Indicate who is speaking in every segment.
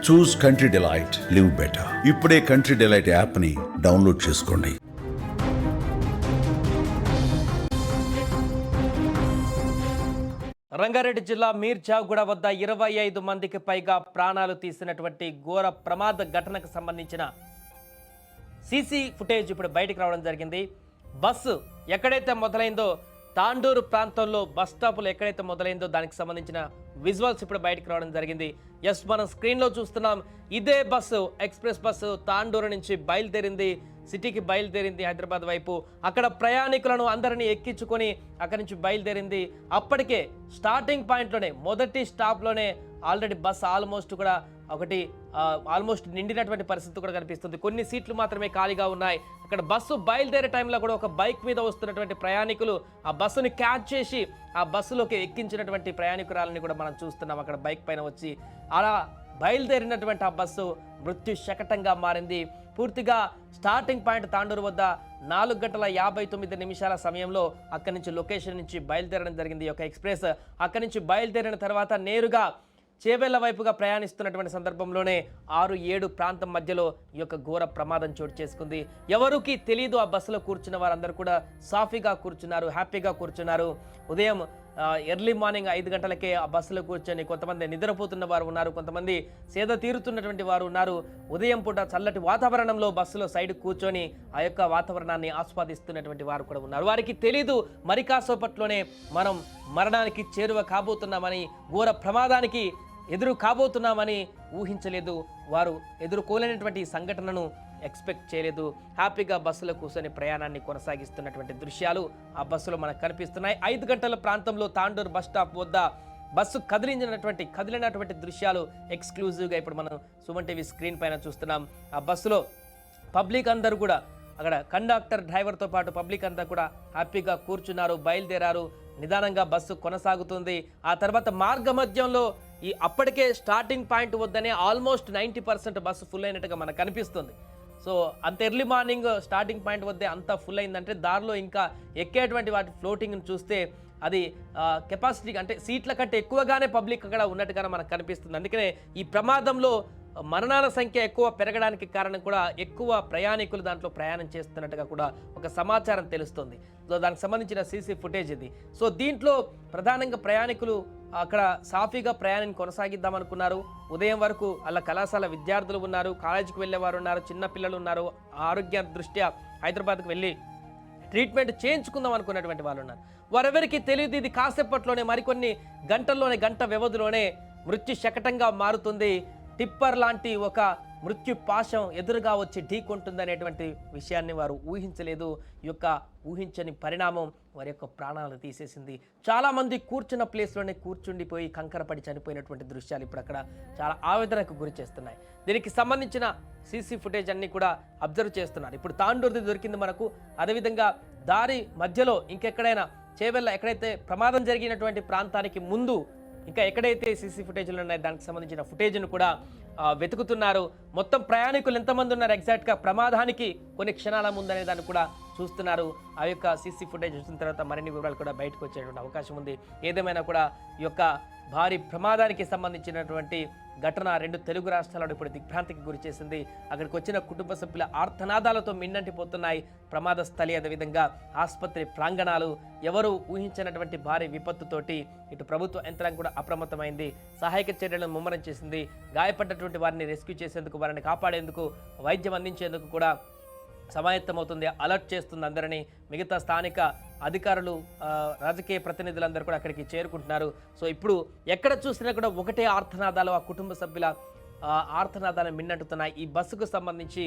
Speaker 1: చూస్ country delight, live better. ఇప్పుడే country delight app ని download చేసుకోండి.
Speaker 2: రంగారెడ్డి జిల్లా మీర్జాగూడ వద్ద 25 మందికి పైగా ప్రాణాలు తీసినటువంటి ఘోర ప్రమాద ఘటనకు సంబంధించిన సీసీ ఫుటేజ్ ఇప్పుడు బయటకు రావడం జరిగింది. బస్సు ఎక్కడైతే మొదలైందో, తాండూరు ప్రాంతంలో బస్ స్టాపులో ఎక్కడైతే మొదలైందో దానికి సంబంధించిన విజువల్స్ ఇప్పుడు బయటకు రావడం జరిగింది. ఎస్, మనం స్క్రీన్లో చూస్తున్నాం. ఇదే బస్సు, ఎక్స్ప్రెస్ బస్సు తాండూరు నుంచి బయలుదేరింది, సిటీకి బయలుదేరింది హైదరాబాద్ వైపు. అక్కడ ప్రయాణికులను అందరినీ ఎక్కించుకొని అక్కడి నుంచి బయలుదేరింది. అప్పటికే స్టార్టింగ్ పాయింట్లోనే, మొదటి స్టాప్లోనే ఆల్రెడీ బస్ ఆల్మోస్ట్ కూడా ఆల్మోస్ట్ నిండినటువంటి పరిస్థితి కూడా కనిపిస్తుంది. కొన్ని సీట్లు మాత్రమే ఖాళీగా ఉన్నాయి. అక్కడ బస్సు బయలుదేరే టైంలో కూడా ఒక బైక్ మీద వస్తున్నటువంటి ప్రయాణికులు ఆ బస్సుని క్యాచ్ చేసి ఆ బస్సులోకి ఎక్కించినటువంటి ప్రయాణికురాలని కూడా మనం చూస్తున్నాం. అక్కడ బైక్ పైన వచ్చి అలా బయలుదేరినటువంటి ఆ బస్సు మృత్యు శకటంగా మారింది. పూర్తిగా స్టార్టింగ్ పాయింట్ తాండూరు వద్ద 4:59 సమయంలో అక్కడి నుంచి లొకేషన్ నుంచి బయలుదేరడం జరిగింది ఈ యొక్క ఎక్స్ప్రెస్. అక్కడి నుంచి బయలుదేరిన తర్వాత నేరుగా చేవెళ్ల వైపుగా ప్రయాణిస్తున్నటువంటి సందర్భంలోనే 6-7 ప్రాంతం మధ్యలో ఈ యొక్క ఘోర ప్రమాదం చోటు చేసుకుంది. ఎవరికి తెలియదు, ఆ బస్సులో కూర్చున్న వారందరూ కూడా సాఫీగా కూర్చున్నారు, హ్యాపీగా కూర్చున్నారు. ఉదయం ఎర్లీ మార్నింగ్ 5 గంటలకే ఆ బస్సులో కూర్చొని కొంతమంది నిద్రపోతున్న వారు ఉన్నారు, కొంతమంది సేద తీరుతున్నటువంటి వారు ఉన్నారు. ఉదయం పూట చల్లటి వాతావరణంలో బస్సులో సైడ్ కూర్చొని ఆ యొక్క వాతావరణాన్ని ఆస్వాదిస్తున్నటువంటి వారు కూడా ఉన్నారు. వారికి తెలీదు మరి కాసేపట్లోనే మనం మరణానికి చేరువ కాబోతున్నామని, ఘోర ప్రమాదానికి ఎదురు కాబోతున్నామని ఊహించలేదు. వారు ఎదుర్కోలేనటువంటి సంఘటనను ఎక్స్పెక్ట్ చేయలేదు. హ్యాపీగా బస్సులో కూర్చొని ప్రయాణాన్ని కొనసాగిస్తున్నటువంటి దృశ్యాలు ఆ బస్సులో మనకు కనిపిస్తున్నాయి. 5 గంటల ప్రాంతంలో తాండూరు బస్ స్టాప్ వద్ద బస్సు కదిలినటువంటి దృశ్యాలు ఎక్స్క్లూజివ్గా ఇప్పుడు మనం సుమన్ టీవీ స్క్రీన్ పైన చూస్తున్నాం. ఆ బస్సులో పబ్లిక్ అందరూ కూడా, అక్కడ కండక్టర్, డ్రైవర్తో పాటు పబ్లిక్ అంతా కూడా హ్యాపీగా కూర్చున్నారు, బయలుదేరారు. నిదానంగా బస్సు కొనసాగుతుంది. ఆ తర్వాత మార్గ మధ్యంలో అప్పటికే స్టార్టింగ్ పాయింట్ వద్దనే ఆల్మోస్ట్ 90% బస్సు ఫుల్ అయినట్టుగా మనకు కనిపిస్తుంది. సో అంత ఎర్లీ మార్నింగ్ స్టార్టింగ్ పాయింట్ వద్దే అంత ఫుల్ అయిందంటే దారిలో ఇంకా ఎక్కేటువంటి వాటి ఫ్లోటింగ్ని చూస్తే అది కెపాసిటీ అంటే సీట్ల కంటే ఎక్కువగానే పబ్లిక్ అక్కడ ఉన్నట్టుగానే మనకు కనిపిస్తుంది. అందుకనే ఈ ప్రమాదంలో మరణాల సంఖ్య ఎక్కువ పెరగడానికి కారణం కూడా ఎక్కువ ప్రయాణికులు దాంట్లో ప్రయాణం చేస్తున్నట్టుగా కూడా ఒక సమాచారం తెలుస్తుంది. సో దానికి సంబంధించిన సీసీ ఫుటేజ్ ఇది. సో దీంట్లో ప్రధానంగా ప్రయాణికులు అక్కడ సాఫీగా ప్రయాణం కొనసాగిద్దామనుకున్నారు. ఉదయం వరకు అలా కళాశాల విద్యార్థులు ఉన్నారు, కాలేజీకి వెళ్ళేవారు ఉన్నారు, చిన్నపిల్లలు ఉన్నారు, ఆరోగ్య దృష్ట్యా హైదరాబాద్కు వెళ్ళి ట్రీట్మెంట్ చేయించుకుందాం అనుకున్నటువంటి వాళ్ళు ఉన్నారు. వారెవరికి తెలియదు ఇది కాసేపట్లోనే, మరికొన్ని గంటల్లోనే, గంట వ్యవధిలోనే మృత్యు శకటంగా మారుతుంది. టిప్పర్ లాంటి ఒక మృత్యు పాశం ఎదురుగా వచ్చి ఢీకొంటుందనేటువంటి విషయాన్ని వారు ఊహించలేదు. ఈ యొక్క ఊహించని పరిణామం వారి యొక్క ప్రాణాలను తీసేసింది. చాలామంది కూర్చున్న ప్లేస్లోనే కూర్చుండిపోయి కంకరపడి చనిపోయినటువంటి దృశ్యాలు ఇప్పుడు అక్కడ చాలా ఆవేదనకు గురి చేస్తున్నాయి. దీనికి సంబంధించిన సీసీ ఫుటేజ్ అన్ని కూడా అబ్జర్వ్ చేస్తున్నారు. ఇప్పుడు తాండూరుది దొరికింది మనకు. అదేవిధంగా దారి మధ్యలో ఇంకెక్కడైనా చేవెళ్ళ ఎక్కడైతే ప్రమాదం జరిగినటువంటి ప్రాంతానికి ముందు ఇంకా ఎక్కడైతే సీసీ ఫుటేజ్లు ఉన్నాయో దానికి సంబంధించిన ఫుటేజ్ను కూడా వెతుకుతున్నారు. మొత్తం ప్రయాణికులు ఎంతమంది ఉన్నారు, ఎగ్జాక్ట్గా ప్రమాదానికి కొన్ని క్షణాల ముందనే దాన్ని కూడా చూస్తున్నారు. ఆ యొక్క సీసీ ఫుటేజ్ చూసిన తర్వాత మరిన్ని వివరాలు కూడా బయటకు వచ్చేటువంటి అవకాశం ఉంది. ఏదేమైనా కూడా ఈ యొక్క భారీ ప్రమాదానికి సంబంధించినటువంటి ఘటన 2 తెలుగు రాష్ట్రాలను ఇప్పుడు దిగ్భ్రాంతికి గురి చేసింది. అక్కడికి వచ్చిన కుటుంబ సభ్యుల ఆర్తనాదాలతో మిన్నంటిపోతున్నాయి ప్రమాద స్థలి. అదేవిధంగా ఆసుపత్రి ప్రాంగణాలు ఎవరు ఊహించినటువంటి భారీ విపత్తుతోటి ఇటు ప్రభుత్వ యంత్రాంగం కూడా అప్రమత్తమైంది, సహాయక చర్యలను ముమ్మరం చేసింది. గాయపడ్డటువంటి వారిని రెస్క్యూ చేసేందుకు, వారిని కాపాడేందుకు, వైద్యం అందించేందుకు కూడా సమాయత్తమవుతుంది, అలర్ట్ చేస్తుంది అందరినీ. మిగతా స్థానిక అధికారులు, రాజకీయ ప్రతినిధులందరూ కూడా అక్కడికి చేరుకుంటున్నారు. సో ఇప్పుడు ఎక్కడ చూసినా కూడా ఒకటే ఆర్తనాదాలు, ఆ కుటుంబ సభ్యుల ఆర్తనాదాలు మిన్నంటున్నాయి. ఈ బస్సుకు సంబంధించి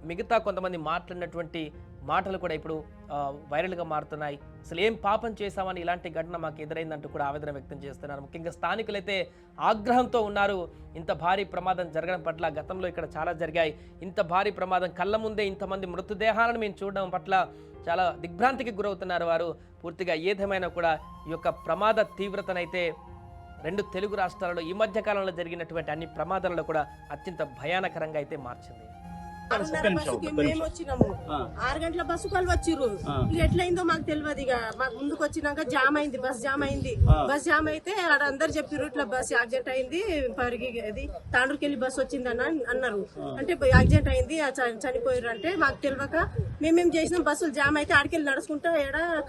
Speaker 2: మిగతా కొంతమంది మాట్లాడినటువంటి మాటలు కూడా ఇప్పుడు వైరల్గా మారుతున్నాయి. అసలు ఏం పాపం చేశామని ఇలాంటి ఘటన మాకు ఎదురైందంటూ కూడా ఆవేదన వ్యక్తం చేస్తున్నారు. ముఖ్యంగా స్థానికులైతే ఆగ్రహంతో ఉన్నారు. ఇంత భారీ ప్రమాదం జరగడం పట్ల, గతంలో ఇక్కడ చాలా జరిగాయి, ఇంత భారీ ప్రమాదం కళ్ళ ముందే ఇంతమంది మృతదేహాలను మేము చూడడం పట్ల చాలా దిగ్భ్రాంతికి గురవుతున్నారు వారు. పూర్తిగా ఏదేమైనా కూడా ఈ యొక్క ప్రమాద తీవ్రతనైతే 2 తెలుగు రాష్ట్రాలలో ఈ మధ్య కాలంలో జరిగినటువంటి అన్ని ప్రమాదాలలో కూడా అత్యంత భయానకరంగా అయితే మార్చింది.
Speaker 3: 6:30 బస్సుకి మేము వచ్చినాము. 6 గంటల బస్సు వాళ్ళు వచ్చిర్రు. ఇక ఎట్లయిందో మాకు తెలియదు. ఇక మాకు ముందుకు వచ్చినాక జామ్ అయింది, బస్ జామ్ అయింది. బస్ జామ్ అయితే ఆడ అందరు చెప్పిర్రు ఇట్లా బస్ యాక్సిడెంట్ అయింది, పరిగి అది తాండూరుకెళ్ళి బస్సు వచ్చిందని అన్నారు. అంటే యాక్సిడెంట్ అయింది, చనిపోయారు అంటే మాకు తెలియక మేమేం చేసినాం, బస్సులు జామ్ అయితే ఆడికెళ్ళి నడుచుకుంటా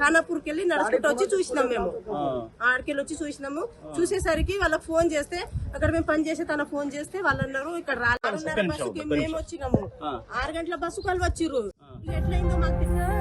Speaker 3: ఖానాపూర్కి వెళ్ళి నడుచుకుంటూ వచ్చి చూసినాం. మేము ఆడికెళ్ళి వచ్చి చూసినాము. చూసేసరికి వాళ్ళకి ఫోన్ చేస్తే, అక్కడ మేము పని చేసే తన ఫోన్ చేస్తే వాళ్ళు అన్నారు ఇక్కడ రాలేదు. 6:30 బస్సుకి మేము వచ్చినాము. 6 గంటల బస్సు వాళ్ళు వచ్చిర్రు. ఇక ఎట్లయిందో మాకు తెలియదు.